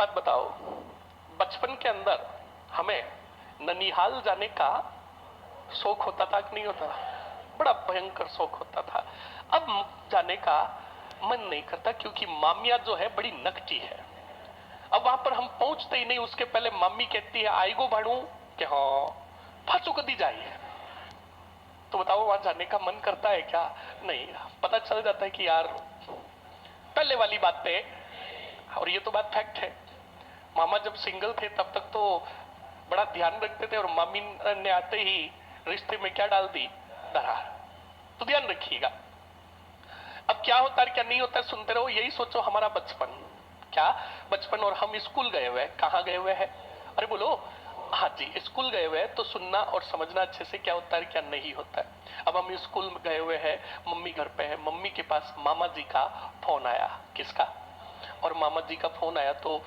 बात बताओ, बचपन के अंदर हमें ननिहाल जाने का शौक होता था कि नहीं होता? बड़ा भयंकर शौक होता था। अब जाने का मन नहीं करता क्योंकि मामिया जो है बड़ी नकटी है। अब वहां पर हम पहुंचते ही नहीं, उसके पहले मम्मी कहती है आईगो भाड़ू कि हाँ फांसू कदी जाइए। तो बताओ वहां जाने का मन करता है क्या? नहीं। पता चल जाता है कि यार पहले वाली बातें, और ये तो बात फैक्ट है, मामा जब सिंगल थे तब तक तो बड़ा ध्यान रखते थे, और मामी ने आते ही रिश्ते में क्या डाल दी? दरार। तो ध्यान रखिएगा। अब क्या होता है क्या नहीं होता है सुनते रहो, यही सोचो हमारा बचपन। क्या बचपन? और हम स्कूल गए हुए, कहाँ गए हुए हैं? अरे बोलो। हाँ जी, स्कूल गए हुए हैं तो सुनना और समझना अच्छे से क्या होता है क्या नहीं होता है। अब हम स्कूल में गए हुए हैं, मम्मी घर पे है, मम्मी के पास मामा जी का फोन आया। किसका? और मामा जी का फोन आया तो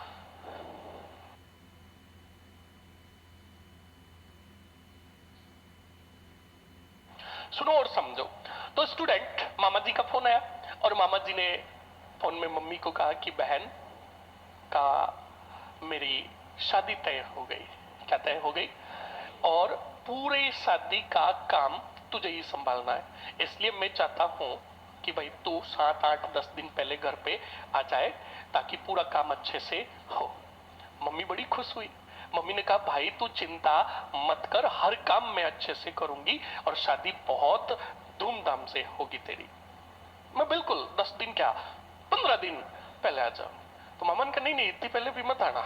सुनो और समझो। तो स्टूडेंट, मामा जी का फोन आया और मामा जी ने फोन में मम्मी को कहा कि बहन का मेरी शादी तय हो गई। क्या तय हो गई? और पूरे शादी का काम तुझे ही संभालना है, इसलिए मैं चाहता हूं कि भाई तू 7 8 10 दिन पहले घर पे आ जाए ताकि पूरा काम अच्छे से हो। मम्मी बड़ी खुश हुई। मम्मी ने कहा भाई तू चिंता मत कर, हर काम मैं अच्छे से करूंगी और शादी बहुत धूमधाम से होगी तेरी। मैं बिल्कुल 10 दिन क्या 15 दिन पहले आ जाऊं। तो मामा ने कहा नहीं नहीं इतनी पहले भी मत आना,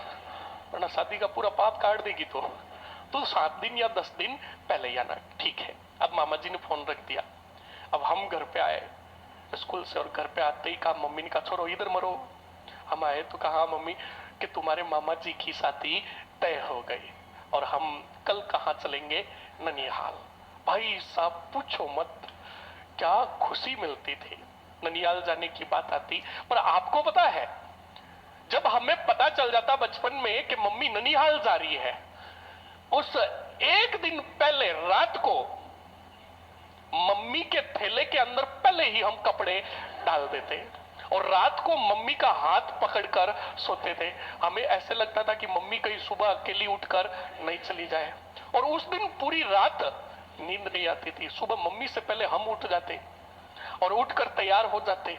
वरना शादी का पूरा पाप काट देगी। तो 7 दिन या 10 दिन पहले ही आना। ठीक है। अब मामा जी ने फोन रख दिया। अब हम घर पे आए स्कूल से, और घर पे आते ही कहा, मम्मी ने कहा छोड़ो इधर मरो। हम आए तो कहा मम्मी कि तुम्हारे मामा जी की शादी तय हो गई और हम कल कहाँ चलेंगे? ननिहाल। भाई साहब पूछो मत, क्या खुशी मिलती थी ननिहाल जाने की बात आती। पर आपको पता है, जब हमें पता चल जाता बचपन में कि मम्मी ननिहाल जा रही है, उस एक दिन पहले रात को मम्मी के थैले के अंदर पहले ही हम कपड़े डाल देते और रात को मम्मी का हाथ पकड़कर सोते थे। हमें ऐसे लगता था कि मम्मी कहीं सुबह अकेली उठकर नहीं चली जाए, और उस दिन पूरी रात नींद नहीं आती थी। सुबह मम्मी से पहले हम उठ जाते और उठकर तैयार हो जाते।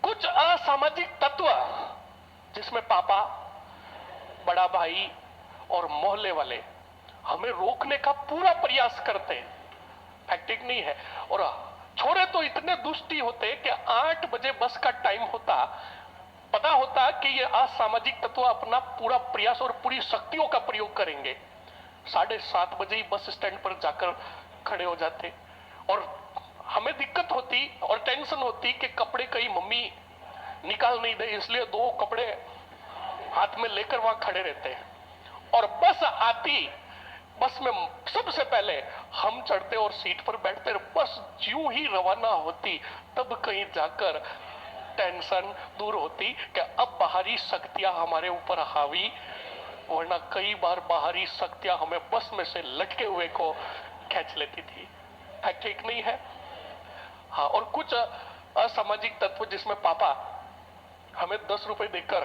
कुछ असामाजिक तत्व जिसमें पापा, बड़ा भाई और मोहल्ले वाले हमें रोकने का पूरा प्रयास करते, फैक्टिक नहीं है। और छोरे तो इतने दुष्टी होते कि 8 बजे बस का टाइम होता, पता होता कि ये असामाजिक तत्व अपना पूरा प्रयास और पूरी शक्तियों का प्रयोग करेंगे, 7:30 बजे ही बस स्टैंड पर जाकर खड़े हो जाते। और हमें दिक्कत होती और टेंशन होती कि कपड़े कहीं मम्मी निकाल नहीं दे, इसलिए 2 कपड़े हाथ में लेकर वहां खड़े रहते हैं। और बस आती, बस में सबसे पहले हम चढ़ते और सीट पर बैठते। बस ज्यों ही रवाना होती तब कहीं जाकर टेंशन दूर होती कि अब बाहरी शक्तियां हमारे ऊपर हावी, वरना कई बार बाहरी शक्तियां हमें बस में से लटके हुए को खींच लेती थी। है ठीक नहीं है? हाँ। और कुछ असामाजिक तत्व जिसमें पापा हमें 10 रुपए देकर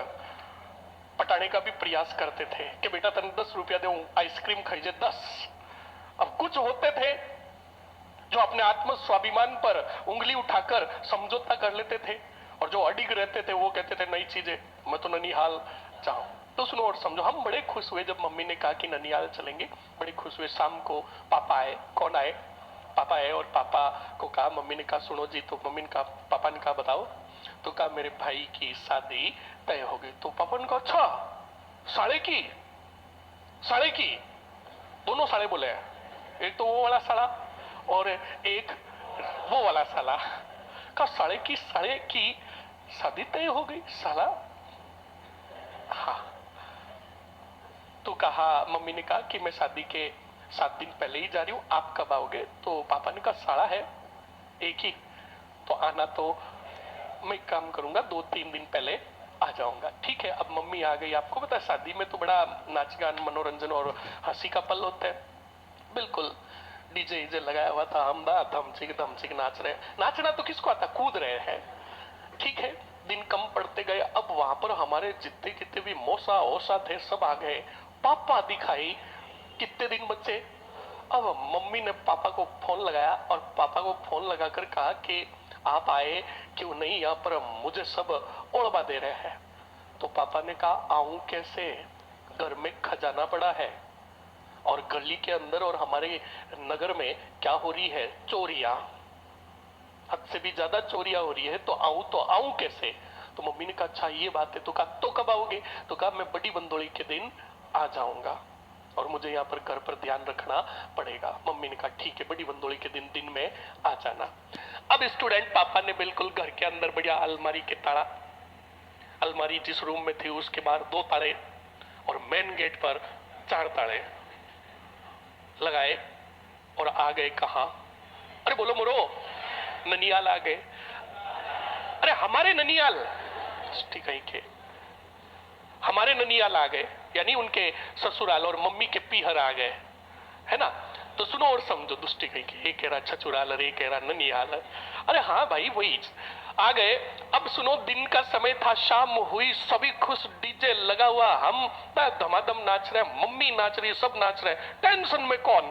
पटाने का भी प्रयास करते थे कि बेटा तन 10 रुपया दे आइसक्रीम खरीदे 10। अब कुछ होते थे जो अपने आत्म स्वाभिमान पर उंगली उठाकर समझौता कर लेते थे, और जो अडिग रहते थे वो कहते थे नई चीजें, मैं तो ननिहाल जाऊं। तो सुनो और समझो, हम बड़े खुश हुए जब मम्मी ने कहा कि ननिहाल चलेंगे। बड़े खुश हुए। शाम को पापा आए। कौन आए? पापा आए। और पापा को कहा, मम्मी ने कहा सुनो जी। तो मम्मी ने कहा, पापा ने कहा बताओ। तो कहा मेरे भाई की शादी तय हो गई। तो पापा ने कहा अच्छा, साले की? साले की? दोनों साले बोले हैं, एक तो वो वाला साला और एक वो वाला साला। का साले की शादी तय हो गई साला? हाँ। तो कहा, मम्मी ने कहा कि मैं शादी के 7 दिन पहले ही जा रही हूँ, आप कब आओगे? तो पापा ने कहा साला है एक ही, तो आना तो मैं काम करूंगा, 2 3 दिन पहले आ जाऊंगा। ठीक है। अब मम्मी आ गई। आपको पता है शादी में तो बड़ा नाच गान, मनोरंजन और हंसी का पल होता है। बिल्कुल डीजे ईजे लगाया हुआ था, हम धमचिक धमचिक नाच रहे। नाचना तो किसको आता, कूद रहे हैं। ठीक है। दिन कम पड़ते गए। अब वहां पर हमारे जितने कितने भी मौसा ओसा थे सब आ गए। पापा दिखाई, कितने दिन बचे। अब मम्मी ने पापा को फोन लगाया और पापा को फोन लगाकर कहा कि आप आए क्यों नहीं, यहाँ पर मुझे सब ओढ़वा दे रहे हैं। तो पापा ने कहा आऊं कैसे, घर में खजाना पड़ा है और गली के अंदर और हमारे नगर में क्या हो रही है, चोरियां, हद से भी ज्यादा चोरियां हो रही है, तो आऊं कैसे। तो मम्मी ने कहा अच्छा ये बात है। तो कहा तो कब आओगे। तो कहा मैं बड़ी बंदोली के दिन आ जाऊंगा और मुझे यहाँ पर घर पर ध्यान रखना पड़ेगा। मम्मी ने कहा ठीक है, बड़ी बंदोली के दिन में आ जाना। अब स्टूडेंट पापा ने बिल्कुल घर के अंदर बढ़िया अलमारी के ताला, अलमारी जिस रूम में थी उसके बाहर 2 ताले और मेन गेट पर 4 ताले लगाए और आ गए कहा, अरे बोलो मोरो, ननियाल आ गए। अरे हमारे ननियाल, ठीक है के हमारे ननियाल आ गए, यानी उनके ससुराल और मम्मी के पीहर आ गए, है ना। तो सुनो और समझो, दुष्टी कही के, एक कह रहा छछुराल, अरे कह रहा ननियाल। अरे हाँ भाई वही आ गए। अब सुनो, दिन का समय था, शाम हुई, सभी खुश, डीजे लगा हुआ, हम धमाधम नाच रहे, मम्मी नाच रही, सब नाच रहे। टेंशन में कौन,